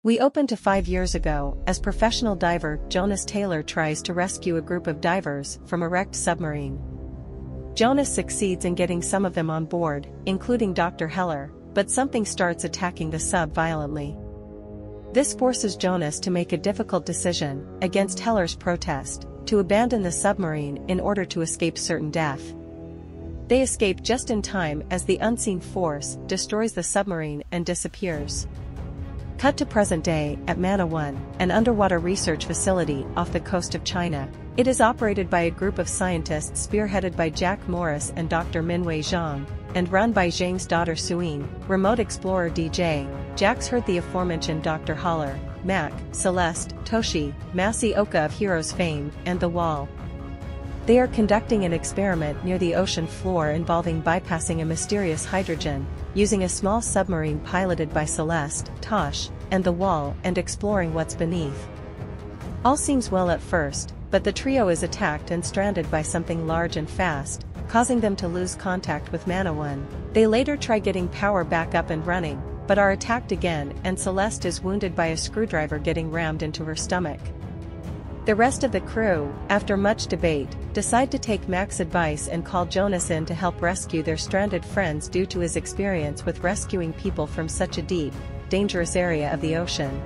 We open to 5 years ago, as professional diver Jonas Taylor tries to rescue a group of divers from a wrecked submarine. Jonas succeeds in getting some of them on board, including Dr. Heller, but something starts attacking the sub violently. This forces Jonas to make a difficult decision, against Heller's protest, to abandon the submarine in order to escape certain death. They escape just in time as the unseen force destroys the submarine and disappears. Cut to present day at Mana 1, an underwater research facility off the coast of China. It is operated by a group of scientists spearheaded by Jack Morris and Dr. Minwei Zhang, and run by Zhang's daughter Suyin, remote explorer DJ. Jax heard the aforementioned Dr. Haller, Mac, Celeste, Toshi, Masaoka of Heroes fame, and The Wall. They are conducting an experiment near the ocean floor involving bypassing a mysterious hydrogen, using a small submarine piloted by Celeste, Tosh, and The Wall, and exploring what's beneath. All seems well at first, but the trio is attacked and stranded by something large and fast, causing them to lose contact with Mana 1. They later try getting power back up and running, but are attacked again, and Celeste is wounded by a screwdriver getting rammed into her stomach. The rest of the crew, after much debate, decide to take Mac's advice and call Jonas in to help rescue their stranded friends due to his experience with rescuing people from such a deep, dangerous area of the ocean.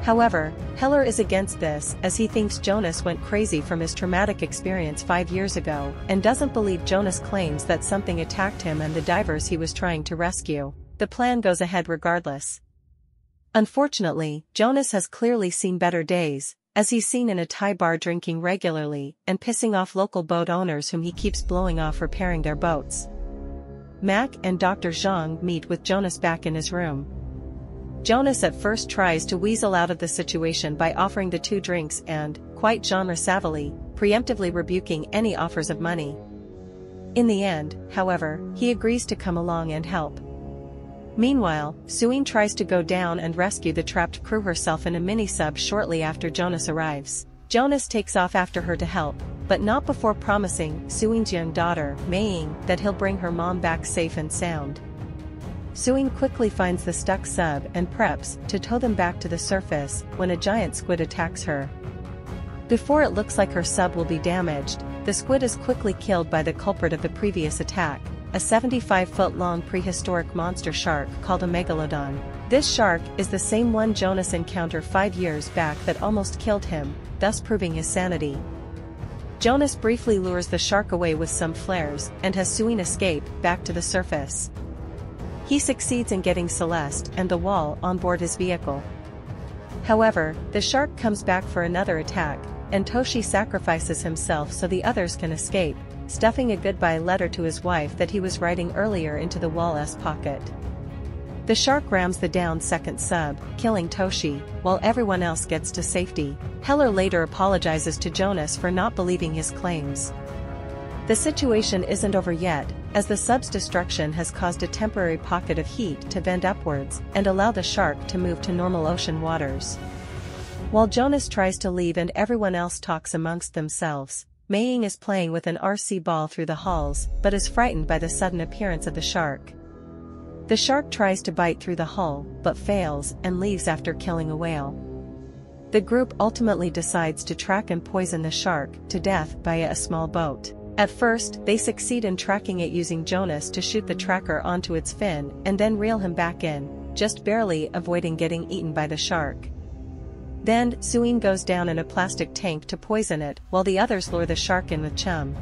However, Heller is against this as he thinks Jonas went crazy from his traumatic experience 5 years ago and doesn't believe Jonas' claims that something attacked him and the divers he was trying to rescue. The plan goes ahead regardless. Unfortunately, Jonas has clearly seen better days, as he's seen in a Thai bar drinking regularly and pissing off local boat owners whom he keeps blowing off repairing their boats. Mac and Dr. Zhang meet with Jonas back in his room. Jonas at first tries to weasel out of the situation by offering the 2 drinks and, quite genre savvily, preemptively rebuking any offers of money. In the end, however, he agrees to come along and help. Meanwhile, Suyin tries to go down and rescue the trapped crew herself in a mini-sub shortly after Jonas arrives. Jonas takes off after her to help, but not before promising Suyin's young daughter, Meiying, that he'll bring her mom back safe and sound. Suyin quickly finds the stuck sub and preps to tow them back to the surface when a giant squid attacks her. Before it looks like her sub will be damaged, the squid is quickly killed by the culprit of the previous attack, a 75-foot-long prehistoric monster shark called a megalodon. This shark is the same one Jonas encountered 5 years back that almost killed him, thus proving his sanity. Jonas briefly lures the shark away with some flares and has Suyin escape back to the surface. He succeeds in getting Celeste and The Wall on board his vehicle. However, the shark comes back for another attack, and Toshi sacrifices himself so the others can escape, stuffing a goodbye letter to his wife that he was writing earlier into The Wall's pocket. The shark rams the downed second sub, killing Toshi, while everyone else gets to safety. Heller later apologizes to Jonas for not believing his claims. The situation isn't over yet, as the sub's destruction has caused a temporary pocket of heat to bend upwards and allow the shark to move to normal ocean waters. While Jonas tries to leave and everyone else talks amongst themselves, Meiying is playing with an RC ball through the halls but is frightened by the sudden appearance of the shark. The shark tries to bite through the hull but fails and leaves after killing a whale. The group ultimately decides to track and poison the shark to death via a small boat. At first, they succeed in tracking it using Jonas to shoot the tracker onto its fin and then reel him back in, just barely avoiding getting eaten by the shark. Then, Suyin goes down in a plastic tank to poison it while the others lure the shark in with chum.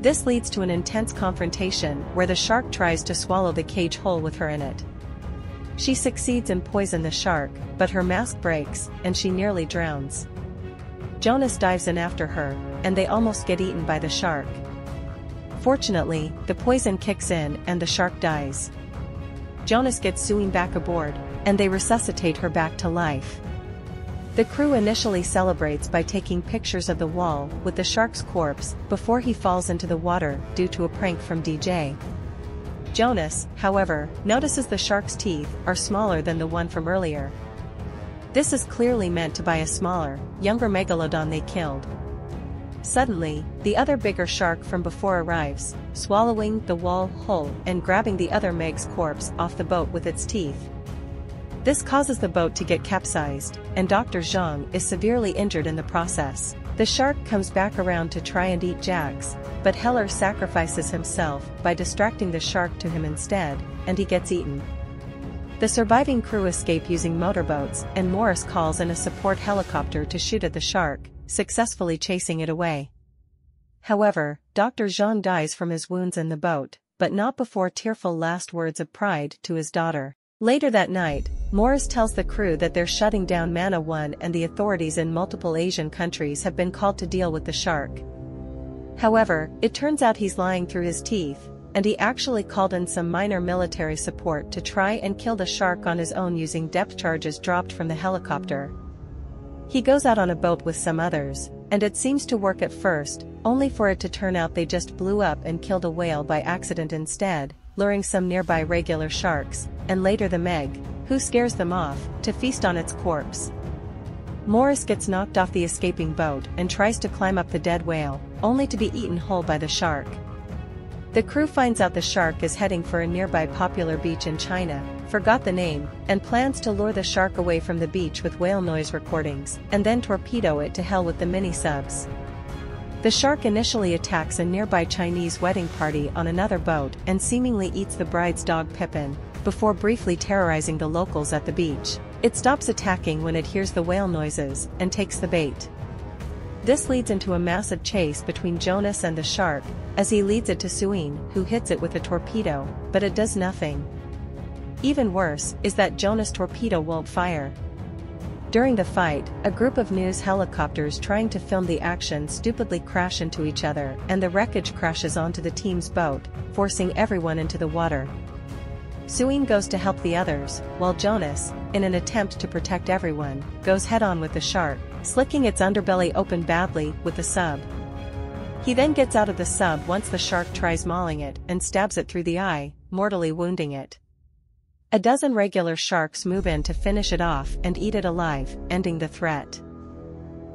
This leads to an intense confrontation where the shark tries to swallow the cage whole with her in it. She succeeds in poisoning the shark, but her mask breaks and she nearly drowns. Jonas dives in after her, and they almost get eaten by the shark. Fortunately, the poison kicks in and the shark dies. Jonas gets Suyin back aboard, and they resuscitate her back to life. The crew initially celebrates by taking pictures of The Wall with the shark's corpse before he falls into the water due to a prank from DJ. Jonas, however, notices the shark's teeth are smaller than the one from earlier. This is clearly meant to buy a smaller, younger megalodon they killed. Suddenly, the other bigger shark from before arrives, swallowing The Wall whole and grabbing the other Meg's corpse off the boat with its teeth. This causes the boat to get capsized, and Dr. Zhang is severely injured in the process. The shark comes back around to try and eat Jax, but Heller sacrifices himself by distracting the shark to him instead, and he gets eaten. The surviving crew escape using motorboats, and Morris calls in a support helicopter to shoot at the shark, successfully chasing it away. However, Dr. Zhang dies from his wounds in the boat, but not before tearful last words of pride to his daughter. Later that night, Morris tells the crew that they're shutting down Mana 1 and the authorities in multiple Asian countries have been called to deal with the shark. However, it turns out he's lying through his teeth, and he actually called in some minor military support to try and kill the shark on his own using depth charges dropped from the helicopter. He goes out on a boat with some others, and it seems to work at first, only for it to turn out they just blew up and killed a whale by accident instead, luring some nearby regular sharks, and later the Meg, who scares them off, to feast on its corpse. Morris gets knocked off the escaping boat and tries to climb up the dead whale, only to be eaten whole by the shark. The crew finds out the shark is heading for a nearby popular beach in China, forgot the name, and plans to lure the shark away from the beach with whale noise recordings, and then torpedo it to hell with the mini-subs. The shark initially attacks a nearby Chinese wedding party on another boat and seemingly eats the bride's dog Pippin, before briefly terrorizing the locals at the beach. It stops attacking when it hears the whale noises, and takes the bait. This leads into a massive chase between Jonas and the shark, as he leads it to Suyin, who hits it with a torpedo, but it does nothing. Even worse is that Jonas' torpedo won't fire. During the fight, a group of news helicopters trying to film the action stupidly crash into each other, and the wreckage crashes onto the team's boat, forcing everyone into the water. Suyin goes to help the others, while Jonas, in an attempt to protect everyone, goes head-on with the shark, slicking its underbelly open badly with the sub. He then gets out of the sub once the shark tries mauling it and stabs it through the eye, mortally wounding it. A dozen regular sharks move in to finish it off and eat it alive, ending the threat.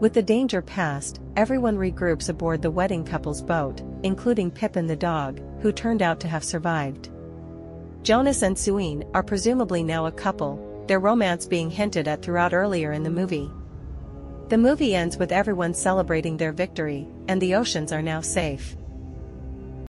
With the danger past, everyone regroups aboard the wedding couple's boat, including Pippin the dog, who turned out to have survived. Jonas and Suyin are presumably now a couple, their romance being hinted at throughout earlier in the movie. The movie ends with everyone celebrating their victory, and the oceans are now safe.